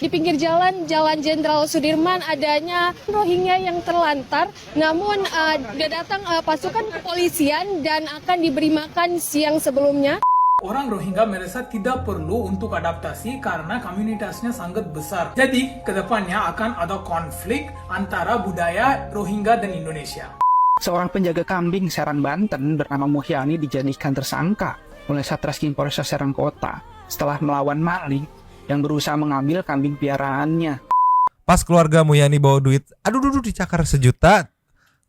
Di pinggir Jalan Jenderal Sudirman adanya Rohingya yang terlantar, namun datang pasukan kepolisian dan akan diberi makan siang sebelumnya. Orang Rohingya merasa tidak perlu untuk adaptasi karena komunitasnya sangat besar. Jadi, kedepannya akan ada konflik antara budaya Rohingya dan Indonesia. Seorang penjaga kambing Serang, Banten bernama Muhyani dijadikan tersangka oleh Satreskrim Polres Serang Kota setelah melawan maling yang berusaha mengambil kambing piaraannya. Pas keluarga Muhyani bawa duit, aduh dicakar sejuta.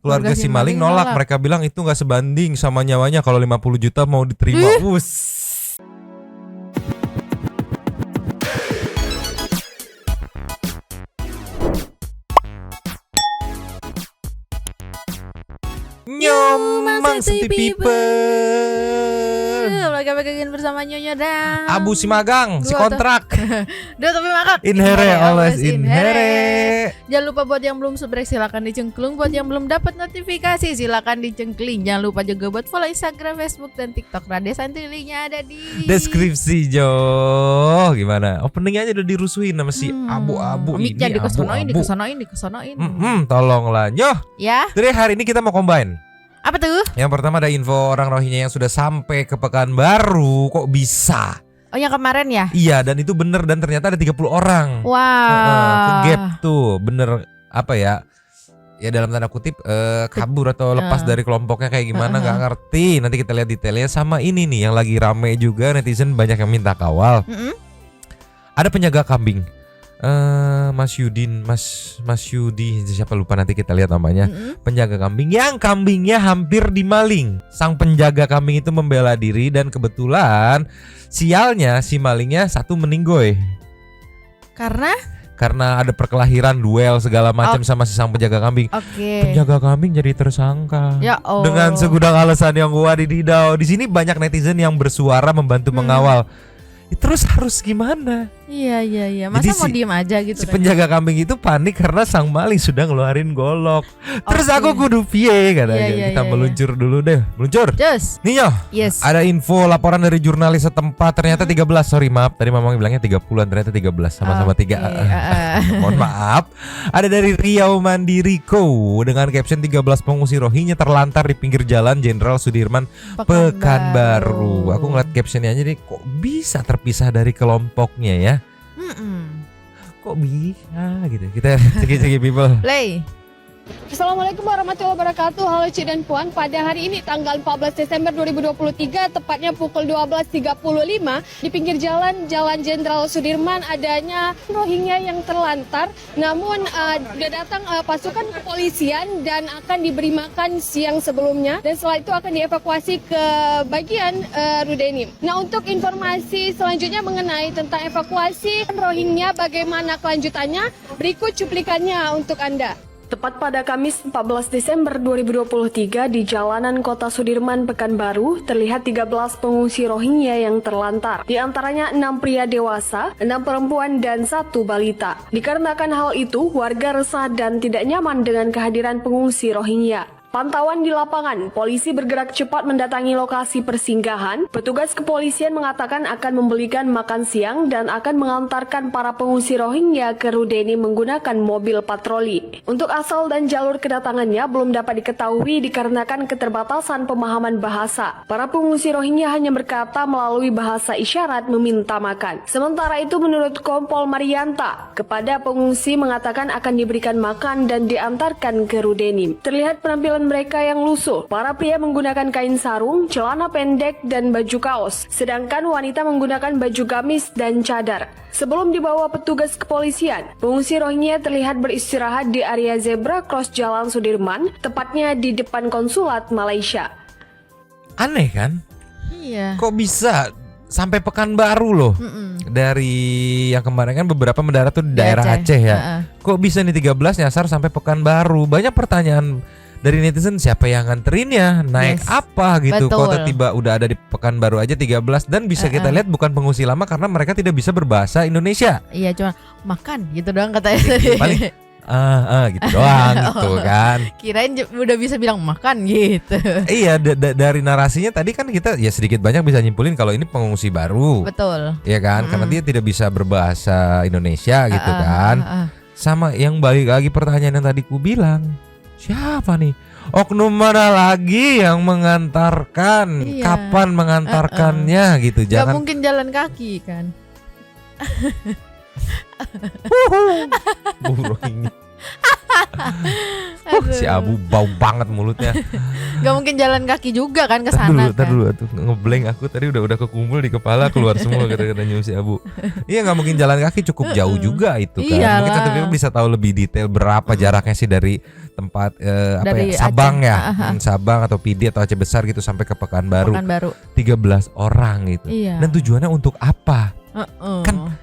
Keluarga si maling nolak. Mereka bilang itu nggak sebanding sama nyawanya kalau 50 juta mau diterima. Nyomang City People. Bagi-bagiin bersama Nyonya dan Abu si magang, si kontrak. Duh tapi makak. Inhere always inhere. Jangan lupa buat yang belum subscribe silakan dicengklung. Buat yang belum dapat notifikasi silakan dicengkling. Jangan lupa juga buat follow Instagram, Facebook dan TikTok Rade Santuy, linknya ada di deskripsi Jo. Gimana? Openingnya aja udah dirusuhin sama si abu-abu ini. Mic-nya dikesonoin. Tolonglah Nyoh. Ya. Jadi hari ini kita mau combine. Apa tuh? Yang pertama ada info orang Rohingya yang sudah sampai ke Pekanbaru. Kok bisa? Oh yang kemarin ya? Iya, dan itu bener, dan ternyata ada 30 orang. Wah. Ke gap tuh. Bener apa ya? Ya dalam tanda kutip kabur atau lepas dari kelompoknya kayak gimana nggak ngerti. Nanti kita lihat detailnya. Sama ini nih yang lagi rame juga, netizen banyak yang minta kawal. Ada penjaga kambing. Mas Yudi, siapa lupa, nanti kita lihat namanya. Penjaga kambing yang kambingnya hampir dimaling. Sang penjaga kambing itu membela diri dan kebetulan sialnya si malingnya satu meninggoy. Karena ada perkelahian, duel segala macam sama si sang penjaga kambing. Penjaga kambing jadi tersangka. Ya Allah. Dengan segudang alasan yang wadididaw. Di sini banyak netizen yang bersuara membantu mengawal. Terus harus gimana? Iya. Masa Jadi mau diem aja gitu? Si penjaga kambing itu panik karena sang maling sudah ngeluarin golok. Terus aku kudu piye katanya. Kita meluncur dulu deh. Meluncur. Just. Nih Nyoh. Yes. Ada info laporan dari jurnalis setempat. Ternyata 13. Sorry maaf. Tadi mamang bilangnya 30-an. Ternyata 13. Sama-sama 3. Mohon maaf. Ada dari Riau Mandiriko dengan caption 13 pengungsi Rohingya terlantar di pinggir jalan Jenderal Sudirman Pekanbaru. Aku ngeliat captionnya aja nih, kok bisa terpisah dari kelompoknya ya? Kok bisa gitu? Kita segi people. Play. Assalamualaikum warahmatullahi wabarakatuh. Halo Cik dan Puan, pada hari ini tanggal 14 Desember 2023 tepatnya pukul 12.35 di pinggir Jalan Jenderal Sudirman adanya Rohingya yang terlantar, namun datang pasukan kepolisian dan akan diberi makan siang sebelumnya, dan setelah itu akan dievakuasi ke bagian Rudenim. Nah, untuk informasi selanjutnya mengenai tentang evakuasi Rohingya bagaimana kelanjutannya, berikut cuplikannya untuk Anda. Tepat pada Kamis 14 Desember 2023 di jalanan Kota Sudirman, Pekanbaru, terlihat 13 pengungsi Rohingya yang terlantar. Di antaranya 6 pria dewasa, 6 perempuan, dan 1 balita. Dikarenakan hal itu, warga resah dan tidak nyaman dengan kehadiran pengungsi Rohingya. Pantauan di lapangan, polisi bergerak cepat mendatangi lokasi persinggahan. Petugas kepolisian mengatakan akan membelikan makan siang dan akan mengantarkan para pengungsi Rohingya ke Rudeni menggunakan mobil patroli. Untuk asal dan jalur kedatangannya belum dapat diketahui dikarenakan keterbatasan pemahaman bahasa. Para pengungsi Rohingya hanya berkata melalui bahasa isyarat meminta makan. Sementara itu menurut Kompol Marianta, kepada pengungsi mengatakan akan diberikan makan dan diantarkan ke Rudeni. Terlihat penampilan mereka yang lusuh. Para pria menggunakan kain sarung, celana pendek, dan baju kaos. Sedangkan wanita menggunakan baju gamis dan cadar. Sebelum dibawa petugas kepolisian, pengungsi Rohingya terlihat beristirahat di area zebra cross Jalan Sudirman, tepatnya di depan konsulat Malaysia. Aneh kan? Iya. Kok bisa sampai Pekanbaru loh? Dari yang kemarin kan beberapa mendarat tuh di daerah Aceh ya. Kok bisa nih 13 nyasar sampai Pekanbaru? Banyak pertanyaan dari netizen, siapa yang nganterinnya, naik apa gitu. Betul. Kok tiba udah ada di Pekanbaru aja 13. Dan bisa kita lihat bukan pengungsi lama karena mereka tidak bisa berbahasa Indonesia. Iya, cuma makan gitu doang katanya. Paling gitu doang gitu kan. Kirain udah bisa bilang makan gitu. Iya, dari narasinya tadi kan kita ya sedikit banyak bisa nyimpulin kalau ini pengungsi baru. Betul. Iya kan, karena dia tidak bisa berbahasa Indonesia gitu kan. Sama yang balik lagi pertanyaan yang tadi ku bilang, siapa nih? Oknum mana lagi yang mengantarkan? Iya. Kapan mengantarkannya gitu? Gak Jangan mungkin jalan kaki kan. Rohingya. Si Abu bau banget mulutnya. Gak mungkin jalan kaki juga kan ke Tar sana kan. dulu tuh ngeblank aku tadi udah kekumpul di kepala keluar semua kata-kata si Abu. Iya nggak mungkin jalan kaki, cukup jauh juga itu kan. Iyalah. Mungkin Tante Pipa bisa tahu lebih detail berapa jaraknya sih dari tempat Dari Sabang Aceh. ya, Sabang atau Pidi atau Aceh Besar gitu sampai ke Pekanbaru. Pekanbaru. 13 orang gitu. Iya. Dan tujuannya untuk apa? Kan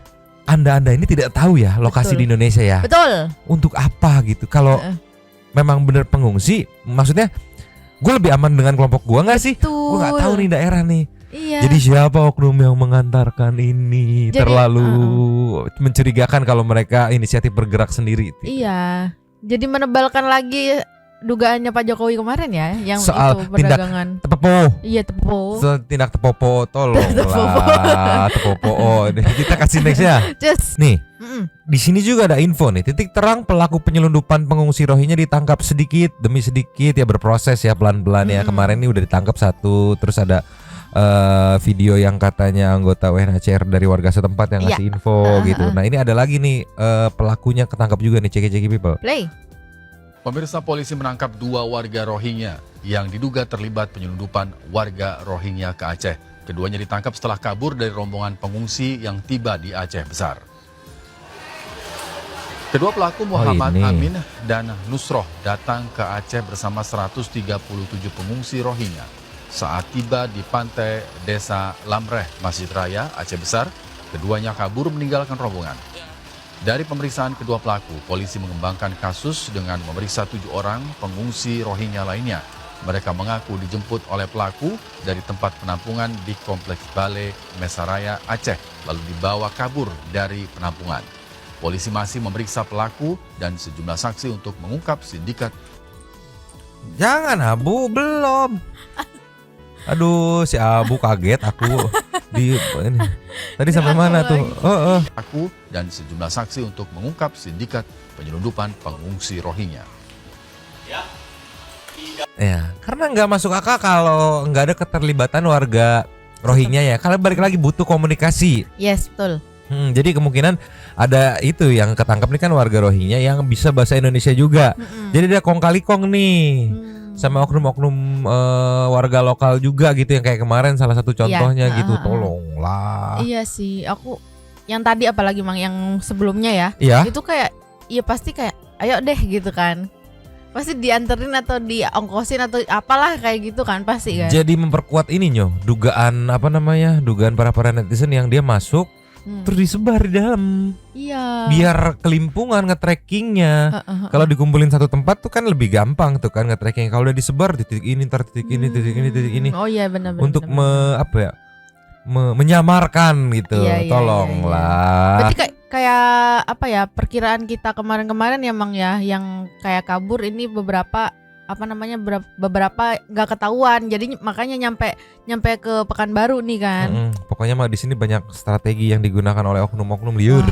Anda ini tidak tahu ya lokasi Betul. di Indonesia ya. Betul. Untuk apa gitu? Kalau memang bener pengungsi, maksudnya gue lebih aman dengan kelompok gue nggak sih? Gue nggak tahu nih daerah nih. Iya. Jadi siapa oknum yang mengantarkan ini? Jadi, Terlalu mencurigakan kalau mereka inisiatif bergerak sendiri. Iya. Jadi menebalkan lagi dugaannya Pak Jokowi kemarin ya, yang Soal itu perdagangan. Tepopo. Iya, tepo. Tindak tepopo, tolong Tepopo. lah tepopo. Oh, ini kita kasih nextnya. Just. Nih, di sini juga ada info nih. Titik terang pelaku penyelundupan pengungsi Rohingya ditangkap sedikit demi sedikit ya, berproses ya pelan-pelan ya. Kemarin ini udah ditangkap satu, terus ada video yang katanya anggota UNHCR dari warga setempat yang ngasih info gitu. Nah ini ada lagi nih pelakunya ketangkap juga nih, ceki people. Play. Pemirsa, polisi menangkap 2 warga Rohingya yang diduga terlibat penyelundupan warga Rohingya ke Aceh. Keduanya ditangkap setelah kabur dari rombongan pengungsi yang tiba di Aceh Besar. Kedua pelaku Muhammad Amin dan Nusroh datang ke Aceh bersama 137 pengungsi Rohingya. Saat tiba di pantai Desa Lamreh, Masjid Raya, Aceh Besar, keduanya kabur meninggalkan rombongan. Dari pemeriksaan kedua pelaku, polisi mengembangkan kasus dengan memeriksa 7 orang pengungsi Rohingya lainnya. Mereka mengaku dijemput oleh pelaku dari tempat penampungan di Kompleks Balai Mesaraya, Aceh, lalu dibawa kabur dari penampungan. Polisi masih memeriksa pelaku dan sejumlah saksi untuk mengungkap sindikat. Jangan Abu, belum. Aduh, si Abu kaget aku di ini. Tadi sampai mana tuh? Aku dan sejumlah saksi untuk mengungkap sindikat penyelundupan pengungsi Rohingya. Ya, karena nggak masuk akal kalau nggak ada keterlibatan warga Rohingya ya. Kalau balik lagi butuh komunikasi. Yes, betul. Jadi kemungkinan ada itu yang ketangkap nih kan warga Rohingya yang bisa bahasa Indonesia juga. Jadi ada kong kali kong nih. Sama oknum-oknum warga lokal juga gitu yang kayak kemarin salah satu contohnya gitu. Tolonglah. Iya sih, aku yang tadi apalagi Mang yang sebelumnya ya. Iya. Itu kayak ya pasti kayak ayo deh gitu kan. Pasti dianterin atau diongkosin atau apalah kayak gitu kan pasti kan. Jadi memperkuat ini dugaan dugaan para netizen yang dia masuk terus disebar di dalam. Iya. Biar kelimpungan nge-trackingnya. Kalau dikumpulin satu tempat tuh kan lebih gampang tuh kan nge-tracking. Kalau udah disebar di titik ini, titik ini. Oh iya benar. Untuk menyamarkan gitu. Iya, Tolonglah. Berarti kayak apa ya, perkiraan kita kemarin-kemarin ya Mang ya, yang kayak kabur ini beberapa nggak ketahuan, jadi makanya nyampe ke Pekanbaru nih kan. Pokoknya mah di sini banyak strategi yang digunakan oleh oknum-oknum liur.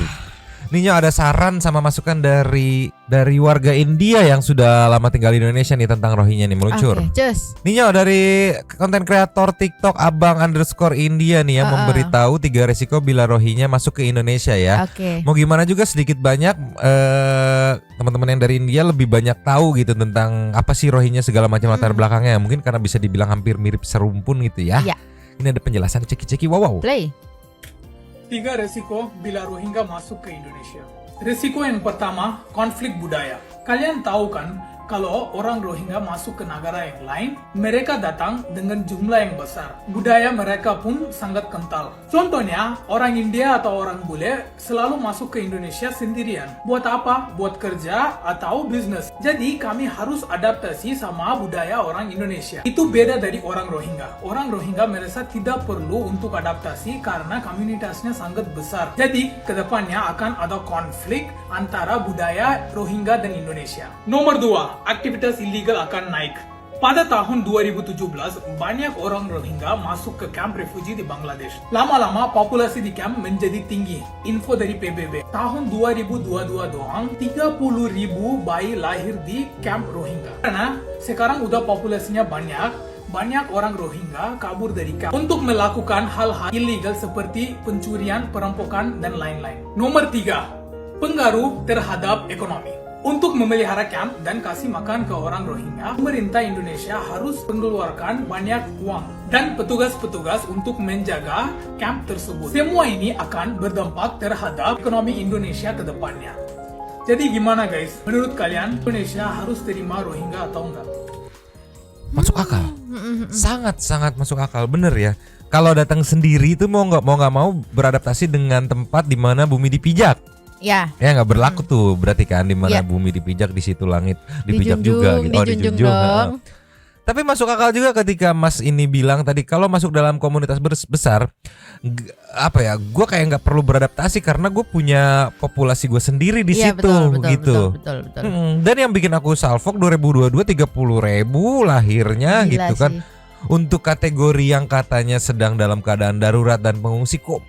Nih ada saran sama masukan dari warga India yang sudah lama tinggal di Indonesia nih tentang Rohingya nih meluncur. Just. Nih dari konten kreator TikTok abang_India nih yang memberitahu 3 resiko bila Rohingya masuk ke Indonesia ya. Mau gimana juga sedikit banyak teman-teman yang dari India lebih banyak tahu gitu tentang apa sih Rohingya segala macam latar belakangnya. Mungkin karena bisa dibilang hampir mirip serumpun gitu ya. Ini ada penjelasan ceki-ceki wow. Play. 3 resiko bila Rohingya masuk ke Indonesia. Resiko yang pertama, konflik budaya. Kalian tahu kan, kalau orang Rohingya masuk ke negara yang lain, mereka datang dengan jumlah yang besar. Budaya mereka pun sangat kental. Contohnya, orang India atau orang bule selalu masuk ke Indonesia sendirian. Buat apa? Buat kerja atau bisnis. Jadi kami harus adaptasi sama budaya orang Indonesia. Itu beda dari orang Rohingya. Orang Rohingya merasa tidak perlu untuk adaptasi karena komunitasnya sangat besar. Jadi kedepannya akan ada konflik antara budaya Rohingya dan Indonesia. Nomor 2, aktivitas ilegal akan naik. Pada tahun 2017, banyak orang Rohingya masuk ke kamp refugi di Bangladesh. Lama-lama populasi di kamp menjadi tinggi. Info dari PBB, tahun 2022 doang 30.000 bayi lahir di kamp Rohingya. Karena sekarang udah populasinya banyak orang Rohingya kabur dari kamp untuk melakukan hal-hal ilegal seperti pencurian, perampokan, dan lain-lain. Nomor 3, pengaruh terhadap ekonomi. Untuk memelihara kamp dan kasih makan ke orang Rohingya, pemerintah Indonesia harus mengeluarkan banyak uang dan petugas-petugas untuk menjaga kamp tersebut. Semua ini akan berdampak terhadap ekonomi Indonesia ke depannya. Jadi gimana guys? Menurut kalian Indonesia harus terima Rohingya atau enggak? Masuk akal. Sangat masuk akal, bener ya. Kalau datang sendiri itu mau nggak mau beradaptasi dengan tempat di mana bumi dipijak. Ya. Ya nggak berlaku tuh berarti kan di mana Ya. bumi dipijak di situ langit dipijak Dijunjung, juga gitu. dijunjung dong. Tapi masuk akal juga ketika Mas ini bilang tadi kalau masuk dalam komunitas besar apa ya? Gue kayak nggak perlu beradaptasi karena gue punya populasi gue sendiri di Iya, situ gitu. Betul. Dan yang bikin aku salfok 2022 30.000 lahirnya Gila gitu kan. sih. Untuk kategori yang katanya sedang dalam keadaan darurat dan pengungsi kok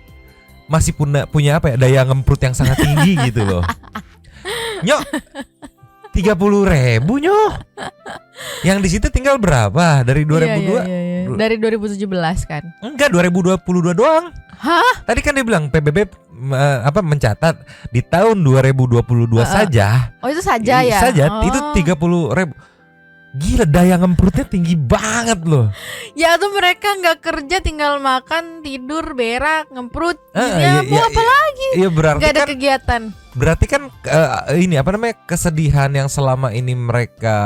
masih punya apa ya daya ngemprut yang sangat tinggi gitu loh. Nyok 30.000 nyok. Yang di situ tinggal berapa dari 2002? Iya. Dari 2017 kan. Enggak 2022 doang. Hah? Tadi kan dia bilang PBB mencatat di tahun 2022 saja. Oh itu saja ya. Saja Oh. itu 30.000. Gila daya ngemprutnya tinggi banget loh. Ya tuh mereka nggak kerja, tinggal makan, tidur, berak, ngemprut. Iya, Mau apa lagi? Iya berarti Nggak ada kan kegiatan. berarti kan ini apa namanya kesedihan yang selama ini mereka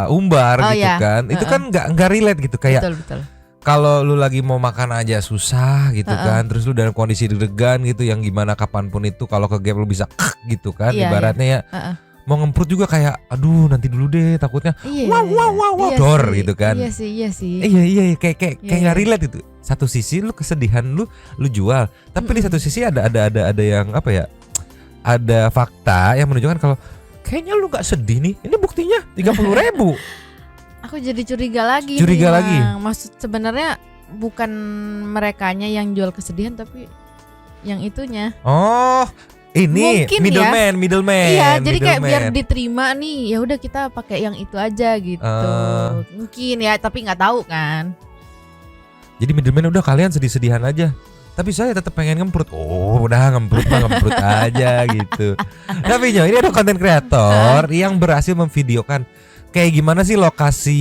umbar Oh, gitu iya. kan. Itu kan nggak relate gitu kayak Betul. kalau lu lagi mau makan aja susah gitu kan. Terus lu dalam kondisi deg-degan gitu yang gimana kapanpun itu kalau ke gap lu bisa gitu kan Iya, ibaratnya ya. Mau ngemprut juga kayak aduh nanti dulu deh takutnya wow Iya dor sih. gitu kan. Iya sih. Iya kayak Iya, nggak iya. relate itu. Satu sisi lu kesedihan lu jual, tapi di satu sisi ada yang apa ya? Ada fakta yang menunjukkan kalau kayaknya lu nggak sedih nih. Ini buktinya 30.000. Aku jadi curiga lagi. Curiga nih, lagi? Yang maksud sebenarnya bukan merekanya yang jual kesedihan tapi yang itunya. Oh, ini Mungkin middleman. Iya, jadi kayak biar middleman. diterima nih. Ya udah kita pakai yang itu aja gitu. Mungkin ya, tapi nggak tahu kan. Jadi middleman udah kalian sedih-sedihan aja. Tapi saya tetap pengen ngemprut. Oh, udah ngemprut aja gitu. Tapi ini ada konten kreator yang berhasil memvideokan kayak gimana sih lokasi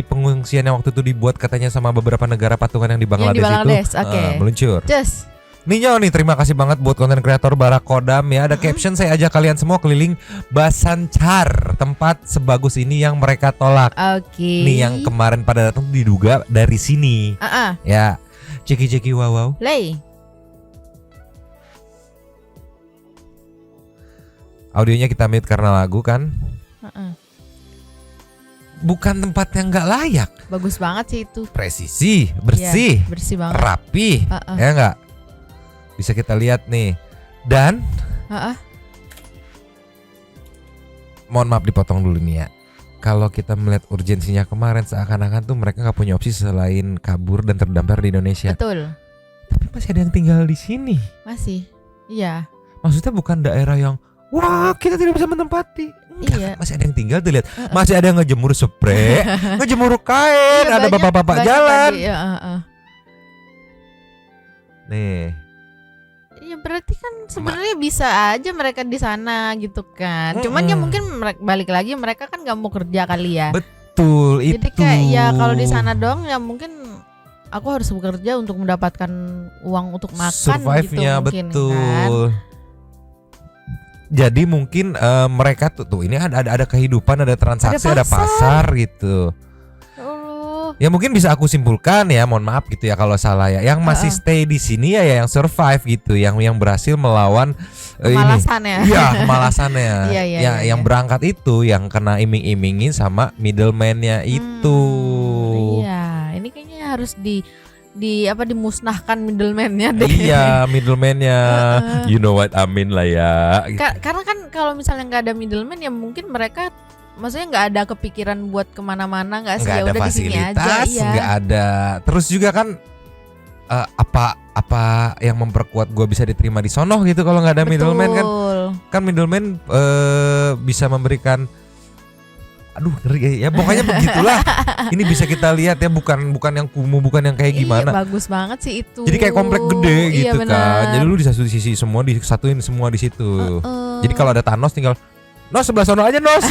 pengungsian yang waktu itu dibuat katanya sama beberapa negara patungan yang di Bangladesh, Bangladesh, itu oke. meluncur. Just Ninyo nih terima kasih banget buat konten kreator Barakodam ya. Ada caption saya ajak kalian semua keliling Basanchar, tempat sebagus ini yang mereka tolak. oke. Nih yang kemarin pada datang diduga dari sini. Ya. Ceki wow. Play. Audionya kita mute karena lagu kan. Bukan tempat yang nggak layak. Bagus banget sih itu. Presisi, bersih, Iya, bersih banget. rapi, ya nggak? Bisa kita lihat nih. Dan mohon maaf dipotong dulu nih ya. Kalau kita melihat urgensinya kemarin seakan-akan tuh mereka nggak punya opsi selain kabur dan terdampar di Indonesia. Betul. Tapi masih ada yang tinggal di sini. Masih. Iya. Maksudnya bukan daerah yang wah kita tidak bisa menempati. Enggak, Iya. masih ada yang tinggal tuh lihat. Masih ada yang ngejemur spray, ngejemur kain, Iya, ada banyak- bapak-bapak banyak jalan. tadi, ya, Nih, Ya berarti kan sebenarnya bisa aja mereka di sana gitu kan. Cuman ya mungkin balik lagi mereka kan nggak mau kerja kali ya. betul itu. Jadi kayak ya kalau di sana dong ya mungkin aku harus bekerja untuk mendapatkan uang untuk makan gitu survive-nya mungkin betul. kan. Jadi mungkin mereka tuh ini ada kehidupan, ada transaksi, ada pasar gitu. Ya mungkin bisa aku simpulkan ya, mohon maaf gitu ya kalau salah ya. Yang masih stay di sini ya yang survive gitu, yang berhasil melawan Kemalasannya. Iya, kemalasannya. Iya. Yang berangkat itu yang kena iming-imingin sama middleman-nya itu. Iya, ini kayaknya harus dimusnahkan middleman-nya deh. Iya, middleman-nya. You know what I mean lah ya. Gitu. Karena kan kalau misalnya nggak ada middleman ya mungkin mereka maksudnya nggak ada kepikiran buat kemana-mana, nggak sih, ya udah di sini aja. Iya. Nggak ada. Terus juga kan apa yang memperkuat gue bisa diterima di sono gitu kalau nggak ada middleman kan middleman bisa memberikan, aduh ngeri ya pokoknya begitulah. Ini bisa kita lihat ya, bukan yang kumuh, bukan yang kayak gimana. Iya, bagus banget sih itu. Jadi kayak komplek gede gitu bener. kan. Jadi lu di satu sisi semua disatuin semua di situ. Jadi kalau ada Thanos tinggal Nos sebelah sono aja Nos.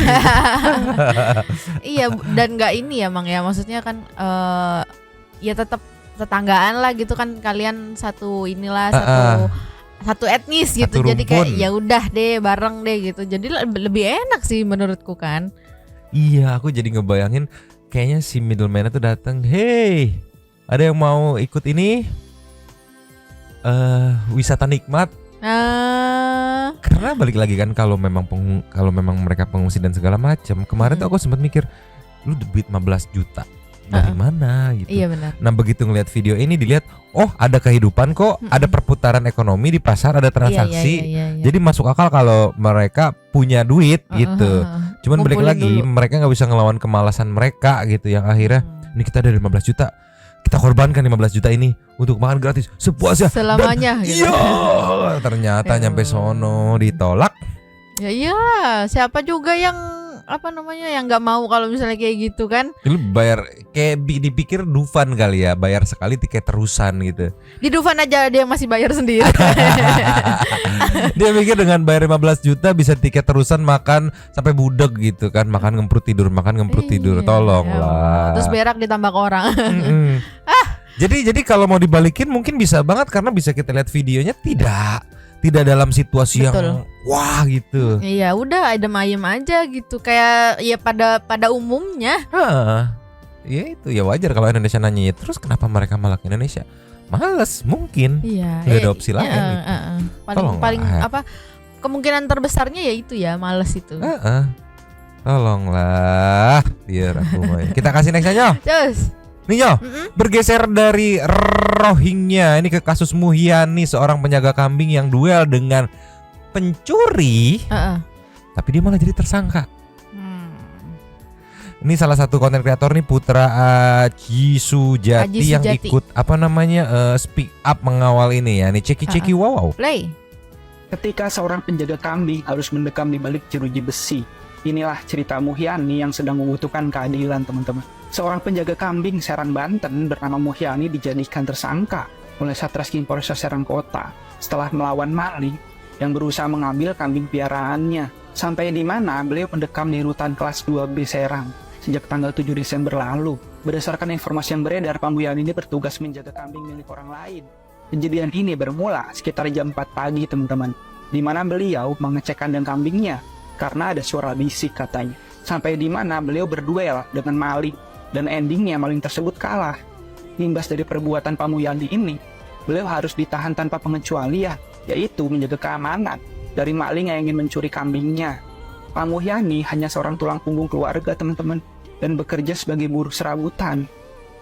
Iya, dan nggak ini ya Mang ya, maksudnya kan ya tetap tetanggaan lah gitu kan, kalian satu inilah satu etnis gitu. Satu jadi kayak rumpun. ya udah deh bareng deh gitu. Jadi lebih enak sih menurutku kan. Iya, aku jadi ngebayangin kayaknya si middleman itu datang, "Hey, ada yang mau ikut ini? Wisata nikmat." Karena balik lagi kan kalau memang mereka pengungsi dan segala macam. Kemarin tuh aku sempat mikir, lu duit 15 juta dari mana gitu. Iya benar. Nah begitu ngeliat video ini dilihat, oh ada kehidupan kok, ada perputaran ekonomi di pasar, ada transaksi. Iya. Jadi masuk akal kalau mereka punya duit gitu. Cuman balik Ngumpulin lagi dulu. mereka nggak bisa ngelawan kemalasan mereka gitu, yang akhirnya ini kita ada 15 juta. Kita korbankan 15 juta ini untuk makan gratis sepuasnya Selamanya gitu. Iya, ternyata Ya nyampe sono ditolak. Ya iyalah, siapa juga yang yang nggak mau kalau misalnya kayak gitu kan. Lu bayar kayak dipikir Dufan kali ya, bayar sekali tiket terusan gitu. Di Dufan aja dia masih bayar sendiri. Dia mikir dengan bayar 15 juta bisa tiket terusan makan sampai budek gitu kan, makan ngemprut tidur. Iya, Tolonglah. Terus berak ditambah ke orang. Jadi kalau mau dibalikin mungkin bisa banget, karena bisa kita lihat videonya tidak dalam situasi Betul. yang wah gitu. Iya, udah adem ayem aja gitu. Kayak ya pada umumnya. Ya itu ya wajar kalau Indonesia nanya, terus kenapa mereka malah ke Indonesia? Males mungkin. Iya. Nggak ada opsi lain gitu. Paling kemungkinan terbesarnya ya itu ya, males itu. Tolonglah biar aku main. Kita kasih next aja. Terus. Nih Nyo, bergeser dari Rohingya ini ke kasus Muhyani, seorang penjaga kambing yang duel dengan pencuri, tapi dia malah jadi tersangka. Ini salah satu konten kreator nih, Putra Aji Sujati yang ikut speak up mengawal ini ya. Nih ceki wow. Play. Ketika seorang penjaga kambing harus mendekam di balik jeruji besi. Inilah cerita Muhyani yang sedang membutuhkan keadilan, teman-teman. Seorang penjaga kambing Serang, Banten bernama Muhyani dijadikan tersangka oleh Satreskrim Polres Serang Kota setelah melawan maling yang berusaha mengambil kambing piaraannya. Sampai di mana beliau mendekam di rutan kelas 2B Serang sejak tanggal 7 Desember lalu. Berdasarkan informasi yang beredar, Pak Muhyani ini bertugas menjaga kambing milik orang lain. Kejadian ini bermula sekitar jam 4 pagi, teman-teman, di mana beliau mengecek kandang kambingnya karena ada suara bisik katanya. Sampai di mana beliau berduel dengan maling dan endingnya maling tersebut kalah. Imbas dari perbuatan Pak Muhyani ini, beliau harus ditahan tanpa pengecualian, yaitu menjaga keamanan dari maling yang ingin mencuri kambingnya. Pak Muhyani hanya seorang tulang punggung keluarga, teman-teman, dan bekerja sebagai buruh serabutan.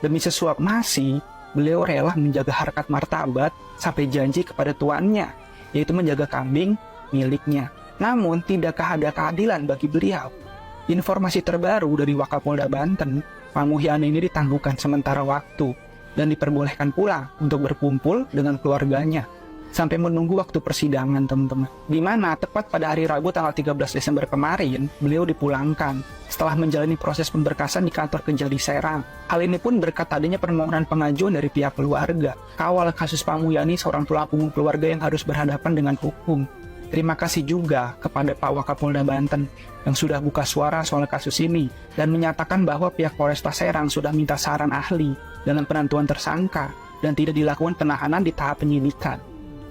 Demi sesuap nasi, beliau rela menjaga harkat martabat sampai janji kepada tuannya, yaitu menjaga kambing miliknya. Namun, tidakkah ada keadilan bagi beliau? Informasi terbaru dari Wakapolda Banten, Pak Muhyani ini ditangguhkan sementara waktu dan diperbolehkan pulang untuk berkumpul dengan keluarganya sampai menunggu waktu persidangan, teman-teman. Di mana tepat pada hari Rabu tanggal 13 Desember kemarin, beliau dipulangkan setelah menjalani proses pemberkasan di kantor Kejari Serang. Hal ini pun berkat adanya permohonan pengajuan dari pihak keluarga. Kawal kasus Pak Muhyani, seorang tulang punggung keluarga yang harus berhadapan dengan hukum. Terima kasih juga kepada Pak Wakapolda Banten yang sudah buka suara soal kasus ini dan menyatakan bahwa pihak Polresta Serang sudah minta saran ahli dalam penentuan tersangka dan tidak dilakukan penahanan di tahap penyidikan.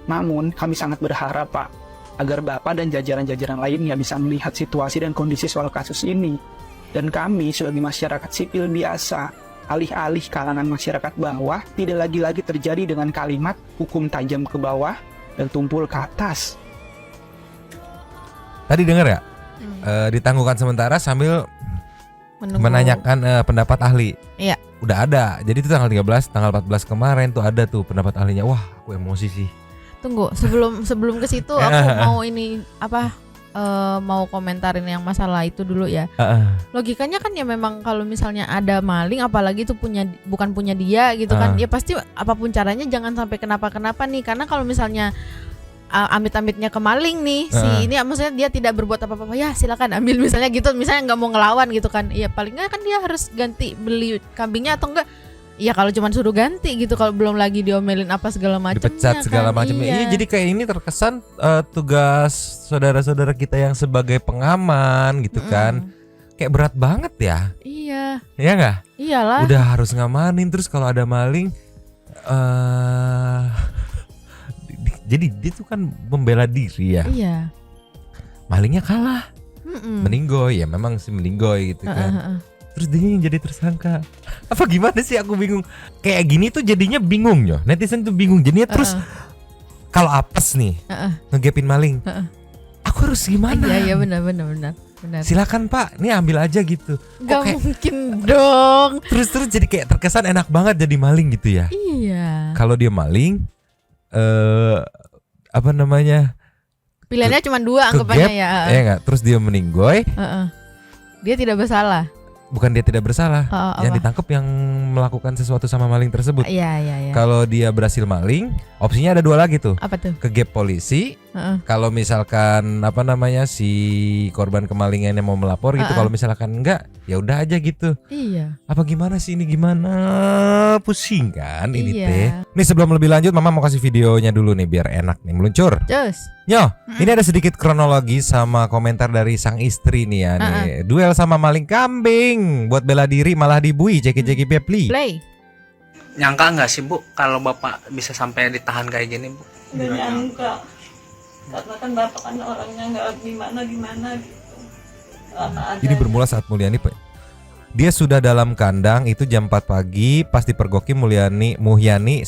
Namun kami sangat berharap, Pak, agar Bapak dan jajaran-jajaran lainnya bisa melihat situasi dan kondisi soal kasus ini. Dan kami sebagai masyarakat sipil biasa, alih-alih kalangan masyarakat bawah, tidak lagi-lagi terjadi dengan kalimat hukum tajam ke bawah dan tumpul ke atas. Tadi dengar ya? Ditangguhkan sementara sambil menanyakan pendapat ahli. Iya. Udah ada. Jadi itu tanggal 13, tanggal 14 kemarin tuh ada tuh pendapat ahlinya. Wah, aku emosi sih. Tunggu, sebelum ke situ aku mau ini mau komentarin yang masalah itu dulu ya. Logikanya kan ya memang kalau misalnya ada maling, apalagi itu bukan punya dia gitu kan, ya pasti apapun caranya jangan sampai kenapa-kenapa nih. Karena kalau misalnya amit-amitnya ke maling nih, si ini maksudnya dia tidak berbuat apa-apa, ya silakan ambil misalnya gitu, misalnya nggak mau ngelawan gitu kan, ya paling nggak kan dia harus ganti beli kambingnya atau enggak. Ya kalau cuma suruh ganti gitu, kalau belum lagi diomelin apa segala macamnya, dipecat segala macamnya. Iya, jadi kayak ini terkesan tugas saudara-saudara kita yang sebagai pengaman gitu kan. Kayak berat banget ya. Iya. Iya nggak? Iyalah. Udah harus ngamanin, terus kalau ada maling jadi dia tuh kan membela diri ya. Iya. Malingnya kalah. Meninggoy ya, memang sih meninggoy gitu kan. Terus dia yang jadi tersangka. Apa gimana sih, aku bingung. Kayak gini tuh jadinya bingung yo. Netizen tuh bingung. Jadinya terus kalau apes nih ngegepin maling, aku harus gimana? Iya benar. Silakan Pak, nih ambil aja gitu. Gak mungkin dong. Terus jadi kayak terkesan enak banget jadi maling gitu ya. Iya. Kalau dia maling, apa namanya? Pilihannya cuma dua anggapannya ya. Ya nggak. Terus dia meninggoy. Dia tidak bersalah. Bukan dia tidak bersalah, yang ditangkap yang melakukan sesuatu sama maling tersebut. Iya. Kalau dia berhasil maling, opsinya ada dua lagi tuh. Apa tuh? Kegep polisi. Kalau misalkan apa namanya si korban kemalingannya mau melapor gitu. Kalau misalkan enggak, ya udah aja gitu. Iya. Apa gimana sih ini, gimana? Pusing kan ini Iya. teh. Nih sebelum lebih lanjut, Mama mau kasih videonya dulu nih biar enak nih meluncur. Cus. Nyo, ini ada sedikit kronologi sama komentar dari sang istri nih ya nih. Duel sama maling kambing, buat bela diri malah dibui, ceki-ceki pepli. Play. Nyangka nggak sih Bu kalau Bapak bisa sampai ditahan kayak gini Bu? Nggak nyangka, karena kan Bapak kan orangnya nggak gimana gitu. Ini bermula saat dia sudah dalam kandang itu jam 4 pagi, pas dipergoki Muhyani,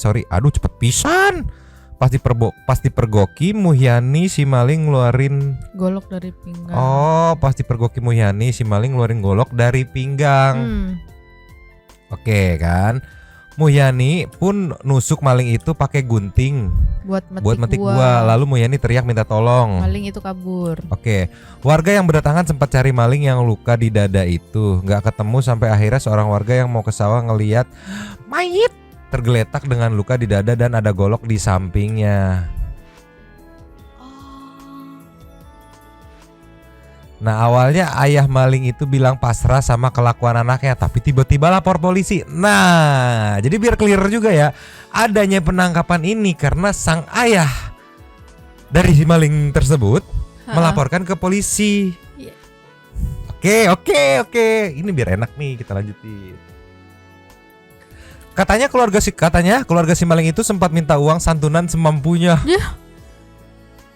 cepet pisan. Pas dipergoki Muhyani si maling ngeluarin golok dari pinggang. Oh, pas dipergoki Muhyani si maling ngeluarin golok dari pinggang. Oke kan. Muhyani pun nusuk maling itu pakai gunting buat metik gua. Lalu Muhyani teriak minta tolong. Maling itu kabur. Oke. Warga yang berdatangan sempat cari maling yang luka di dada itu, nggak ketemu sampai akhirnya seorang warga yang mau ke sawah ngelihat mayit tergeletak dengan luka di dada dan ada golok di sampingnya. Nah awalnya ayah maling itu bilang pasrah sama kelakuan anaknya, tapi tiba-tiba lapor polisi. Nah jadi biar clear juga ya, adanya penangkapan ini karena sang ayah dari si maling tersebut melaporkan ke polisi. Oke. Ini biar enak nih, kita lanjutin. Katanya keluarga si maling itu sempat minta uang santunan semampunya.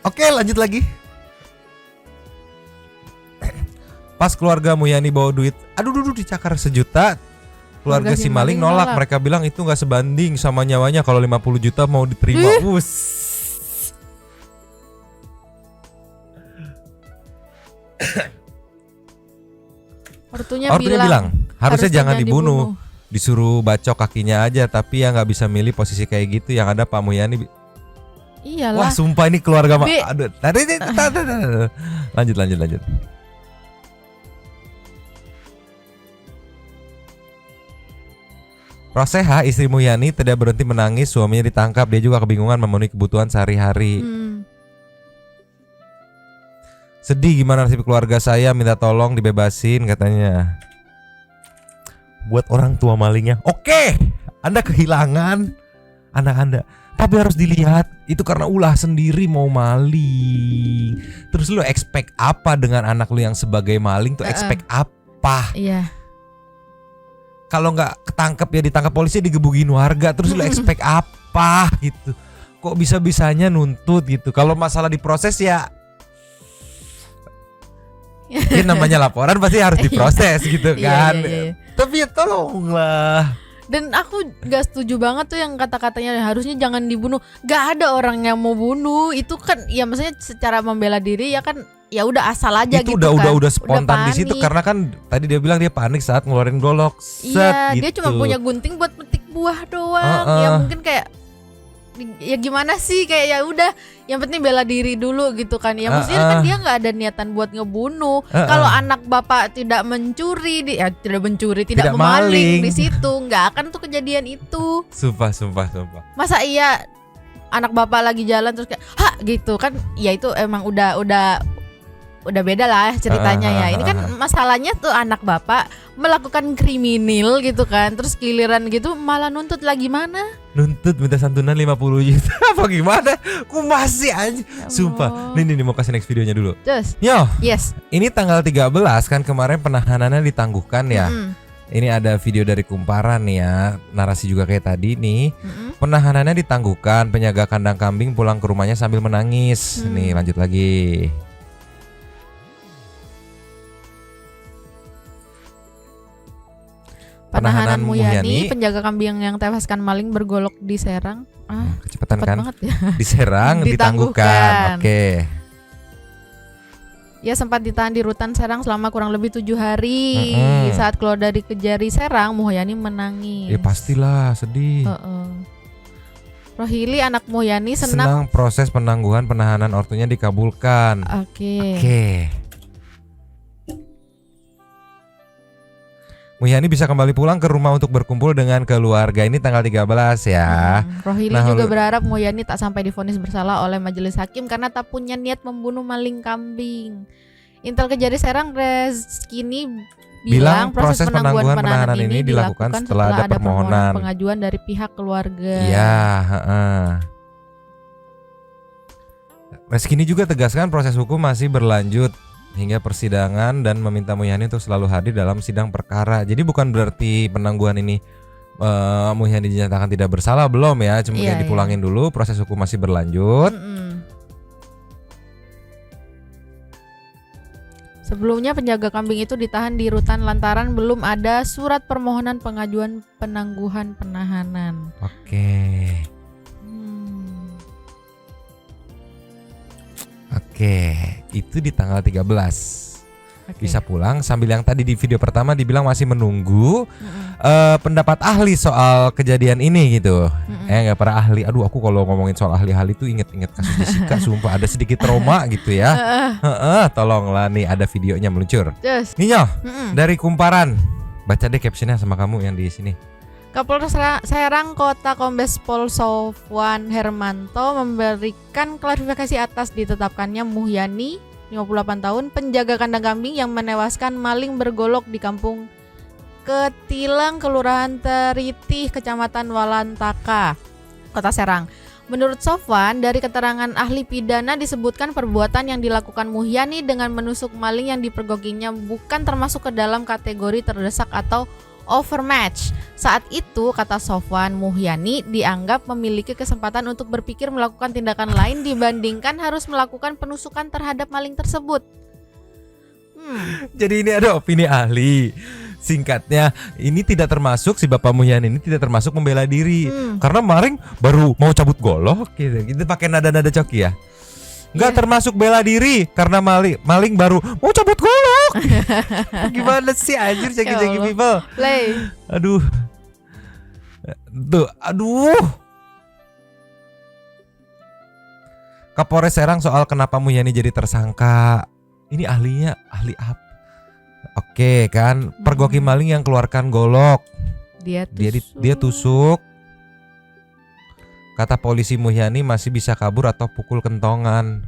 Oke, lanjut lagi. Pas keluarga Muhyani bawa duit, dicakar 1 juta. Keluarga si maling nolak. Mereka bilang itu nggak sebanding sama nyawanya. Kalau 50 juta mau diterima. Ortunya bilang harusnya jangan dibunuh. Disuruh bacok kakinya aja, tapi ya nggak bisa milih posisi kayak gitu. Yang ada Pak Muhyani. Iyalah. Wah sumpah ini keluarga aduh. Lanjut. Roseha, istri Muhyani, tidak berhenti menangis. Suaminya ditangkap, dia juga kebingungan memenuhi kebutuhan sehari-hari. Sedih gimana nasib keluarga saya, minta tolong dibebasin katanya. Buat orang tua malingnya, oke, Anda kehilangan anak Anda, tapi harus dilihat itu karena ulah sendiri mau maling. Terus lu expect apa dengan anak lu yang sebagai maling tuh? Expect apa? Iya. Kalau nggak ketangkep ya ditangkap polisi, digebukin warga. Terus lu expect apa gitu? Kok bisa-bisanya nuntut gitu? Kalau masalah diproses ya Ya namanya laporan pasti harus diproses gitu Iya, kan. iya. Tapi ya tolonglah. Dan aku gak setuju banget tuh yang kata-katanya harusnya jangan dibunuh. Gak ada orang yang mau bunuh. Itu kan ya maksudnya secara membela diri ya kan, ya udah asal aja Itu gitu kan. udah spontan di situ panik. karena kan tadi dia bilang dia panik saat ngeluarin golok. Iya, Set, dia gitu. cuma punya gunting buat metik buah doang. Ya mungkin kayak ya gimana sih, kayak ya udah yang penting bela diri dulu gitu kan. Ya maksudnya kan dia nggak ada niatan buat ngebunuh. Kalau anak bapak tidak mencuri, tidak memaling maling. di situ, nggak akan tuh kejadian itu. Sumpah. Masa iya anak bapak lagi jalan terus kayak ha gitu kan? Ya itu emang udah beda lah ceritanya ya. Ini kan masalahnya tuh anak bapak melakukan kriminal gitu kan, terus giliran gitu malah nuntut lagi mana? Nuntut minta santunan 50 juta apa gimana? Ku masih aja. Sumpah. Nih mau kasih next videonya dulu. Terus Yo, yes. ini tanggal 13 kan kemarin penahanannya ditangguhkan ya. Ini ada video dari Kumparan nih ya, narasi juga kayak tadi nih. Penahanannya ditangguhkan, penjaga kandang kambing pulang ke rumahnya sambil menangis. Nih lanjut lagi. Penahanan Mulyani, penjaga kambing yang tewaskan maling bergolok di Serang. Kecepatan cepat kan? banget ya. Diserang, ditangguhkan. Oke. Ya sempat ditahan di rutan Serang selama kurang lebih 7 hari. Saat keluar dari Kejari Serang, Mulyani menangis. Ya pastilah sedih. Rohili anak Mulyani Senang proses penangguhan penahanan ortunya dikabulkan. Oke. Mulyani bisa kembali pulang ke rumah untuk berkumpul dengan keluarga. Ini tanggal 13 ya. Rohili juga berharap Mulyani tak sampai divonis bersalah oleh majelis hakim karena tak punya niat membunuh maling kambing. Intel Kejari Serang Rezkini bilang proses penangguhan penahanan ini dilakukan setelah ada permohonan pengajuan dari pihak keluarga. Iya, Rezkini juga tegaskan proses hukum masih berlanjut hingga persidangan dan meminta Mulyani untuk selalu hadir dalam sidang perkara. Jadi bukan berarti penangguhan ini Mulyani dinyatakan tidak bersalah, belum ya, cuma dipulangin dulu, proses hukum masih berlanjut. Sebelumnya penjaga kambing itu ditahan di rutan lantaran belum ada surat permohonan pengajuan penangguhan penahanan. Oke, itu di tanggal 13. Bisa pulang sambil yang tadi di video pertama dibilang masih menunggu pendapat ahli soal kejadian ini gitu. Nggak para ahli. Aduh, aku kalau ngomongin soal ahli-ahli tuh inget-inget kasus Jessica, sumpah ada sedikit trauma gitu ya. Tolonglah nih, ada videonya meluncur. Ninyo, dari Kumparan. Baca deh captionnya sama kamu yang di sini. Kapolres Serang Kota Kombes Pol Sofwan Hermanto memberikan klarifikasi atas ditetapkannya Mulyani 58 tahun penjaga kandang kambing yang menewaskan maling bergolok di kampung Ketilang, Kelurahan Teritih, Kecamatan Walantaka, Kota Serang. Menurut Sofwan, dari keterangan ahli pidana disebutkan perbuatan yang dilakukan Mulyani dengan menusuk maling yang dipergokinya bukan termasuk ke dalam kategori terdesak atau overmatch. Saat itu, kata Sofwan, Mulyani dianggap memiliki kesempatan untuk berpikir melakukan tindakan lain dibandingkan harus melakukan penusukan terhadap maling tersebut. Jadi ini ada opini ahli. Singkatnya, ini tidak termasuk, si Bapak Mulyani ini tidak termasuk membela diri. Karena maling baru mau cabut golok gitu. Kita pakai nada-nada coki ya. Nggak termasuk bela diri karena maling baru mau cabut golok. Gimana sih anjir, ceki-ceki people. Play. Aduh. Kapolres Serang soal kenapa Mulyani jadi tersangka. Ini ahlinya ahli apa? Oke kan, pergoki maling yang keluarkan golok. Dia tusuk. Kata polisi Mulyani masih bisa kabur atau pukul kentongan.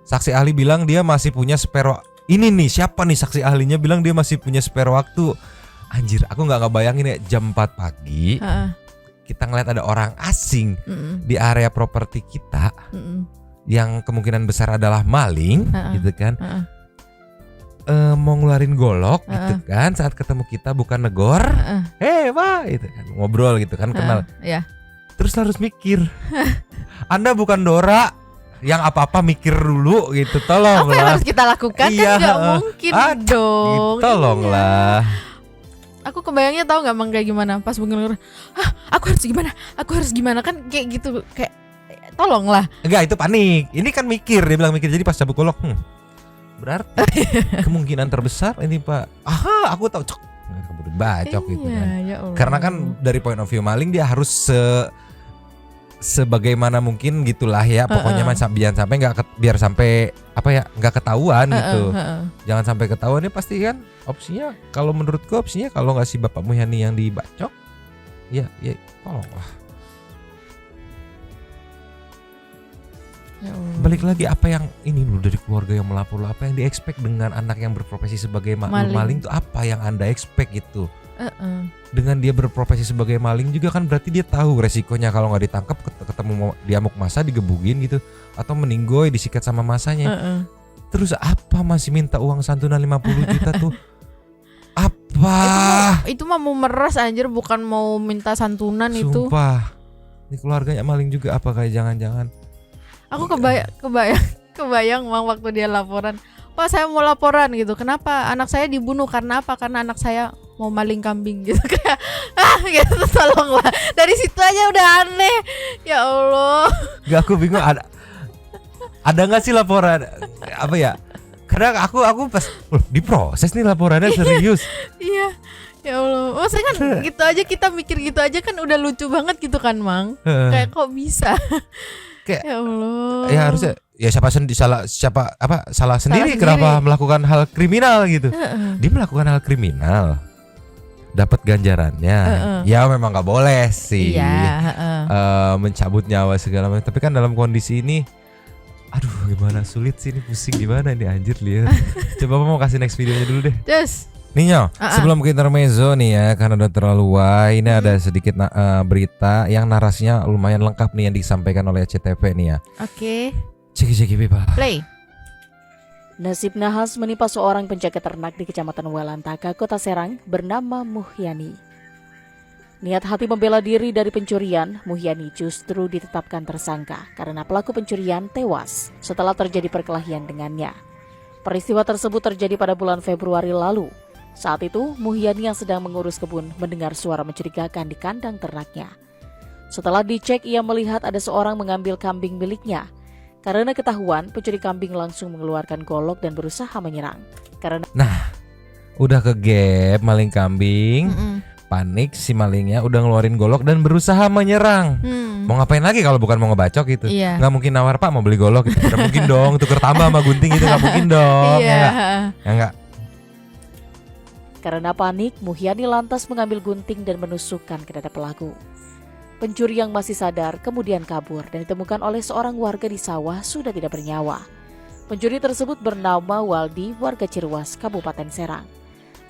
Saksi ahli bilang dia masih punya spare. Ini nih siapa nih saksi ahlinya bilang dia masih punya spare waktu. Anjir, aku nggak ngebayangin ya jam 4 pagi. Kita ngeliat ada orang asing di area properti kita yang kemungkinan besar adalah maling, gitu kan. Mau ngeluarin golok gitu kan, saat ketemu kita bukan negor, Pak, gitu kan, ngobrol gitu kan, kenal. Ya. Terus harus mikir, Anda bukan Dora, yang apa-apa mikir dulu gitu, Apa yang tolonglah. harus kita lakukan? Iya, Kan nggak mungkin dong. Tolonglah. Aku kebayangnya tahu nggak Mang kayak gimana pas bener, aku harus gimana kan kayak gitu, kayak tolonglah. Enggak, itu panik. Ini kan mikir, dia bilang mikir. Jadi pas cabut golok, berarti kemungkinan terbesar ini Pak. Aku tahu, cok. Keburu bacok gitu kan. Ya Allah. Karena kan dari point of view maling dia harus sebagaimana mungkin gitulah ya. Pokoknya jangan sampai biar sampai nggak ketahuan gitu. Jangan sampai ketahuan, ya pasti kan opsinya, kalau menurutku opsinya kalau nggak si Bapak Muhyani yang dibacok, ya tolonglah. Ya Allah. Balik lagi, apa yang ini dulu dari keluarga yang melapor, apa yang di-expect dengan anak yang berprofesi sebagai maling itu, apa yang Anda expect gitu. Dengan dia berprofesi sebagai maling juga kan berarti dia tahu resikonya kalau nggak ditangkap, ketemu diamuk massa, digebugin gitu, atau meninggoy, disikat sama masanya. Terus apa masih minta uang santunan 50 juta tuh? Apa? Itu mah mau meres anjir, bukan mau minta santunan itu. Sumpah. Ini keluarganya maling juga apa kayak jangan-jangan. Aku kebayang Mang waktu dia laporan. Pak, saya mau laporan gitu. Kenapa anak saya dibunuh? Karena apa? Karena anak saya mau maling kambing gitu. Kayak gitu, tolonglah. Dari situ aja udah aneh. Ya Allah. Gak, aku bingung, ada nggak sih laporan apa ya? Karena aku pas diproses nih laporannya serius. Iya. Ya Allah. Maksudnya kan gitu aja, kita mikir gitu aja kan udah lucu banget gitu kan Mang. Kayak kok bisa. Kayak, ya Allah. Ya harusnya ya salah sendiri kenapa melakukan hal kriminal gitu. Dia melakukan hal kriminal, dapat ganjarannya. Ya memang nggak boleh sih. Mencabut nyawa segala macam. Tapi kan dalam kondisi ini, aduh gimana sulit sih ini, pusing gimana nih anjir lihat. Coba mau kasih next videonya dulu deh. Yes. Ninyo, sebelum ke intermezzo nih ya, karena udah terlalu wah, ini ada sedikit berita yang narasinya lumayan lengkap nih yang disampaikan oleh CTV nih ya. Oke. Ceki Pipa. Play. Nasib nahas menimpa seorang penjaga ternak di Kecamatan Walantaka, Kota Serang bernama Muhyani. Niat hati membela diri dari pencurian, Muhyani justru ditetapkan tersangka karena pelaku pencurian tewas setelah terjadi perkelahian dengannya. Peristiwa tersebut terjadi pada bulan Februari lalu. Saat itu, Muhyani yang sedang mengurus kebun mendengar suara mencurigakan di kandang ternaknya. Setelah dicek, ia melihat ada seorang mengambil kambing miliknya. Karena ketahuan, pencuri kambing langsung mengeluarkan golok dan berusaha menyerang. Nah, udah ke gap maling kambing, panik si malingnya, udah ngeluarin golok dan berusaha menyerang. Mau ngapain lagi kalau bukan mau ngebacok gitu? Iya. Nggak mungkin nawar, Pak mau beli golok gitu. Nggak mungkin dong, tuker tambah sama gunting gitu, nggak mungkin dong. Iya. Ya nggak. Karena panik, Muhyani lantas mengambil gunting dan menusukkan ke dada pelaku. Pencuri yang masih sadar kemudian kabur dan ditemukan oleh seorang warga di sawah sudah tidak bernyawa. Pencuri tersebut bernama Waldi, warga Ciruas, Kabupaten Serang.